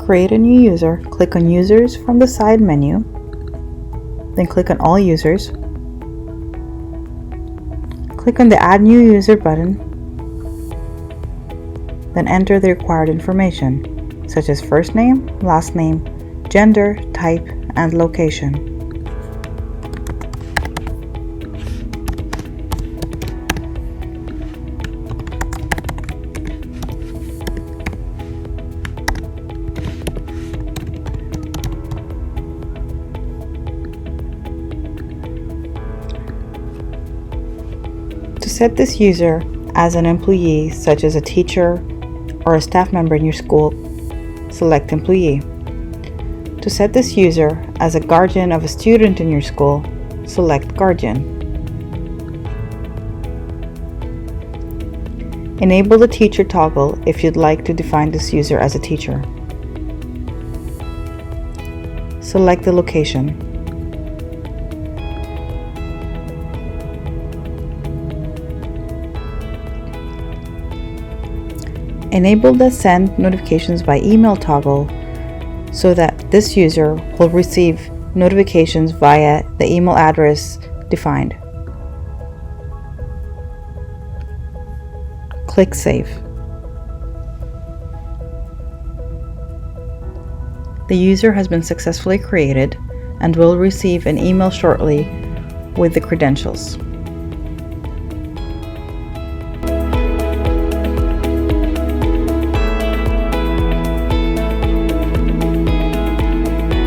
create a new user, click on Users from the side menu, then click on All Users. Click on the Add New User button, then enter the required information, such as first name, last name, gender, type, and location. To set this user as an employee, such as a teacher or a staff member in your school, select Employee. To set this user as a guardian of a student in your school, select Guardian. Enable the teacher toggle if you'd like to define this user as a teacher. Select the location. Enable the Send Notifications by Email toggle so that this user will receive notifications via the email address defined. Click Save. The user has been successfully created and will receive an email shortly with the credentials.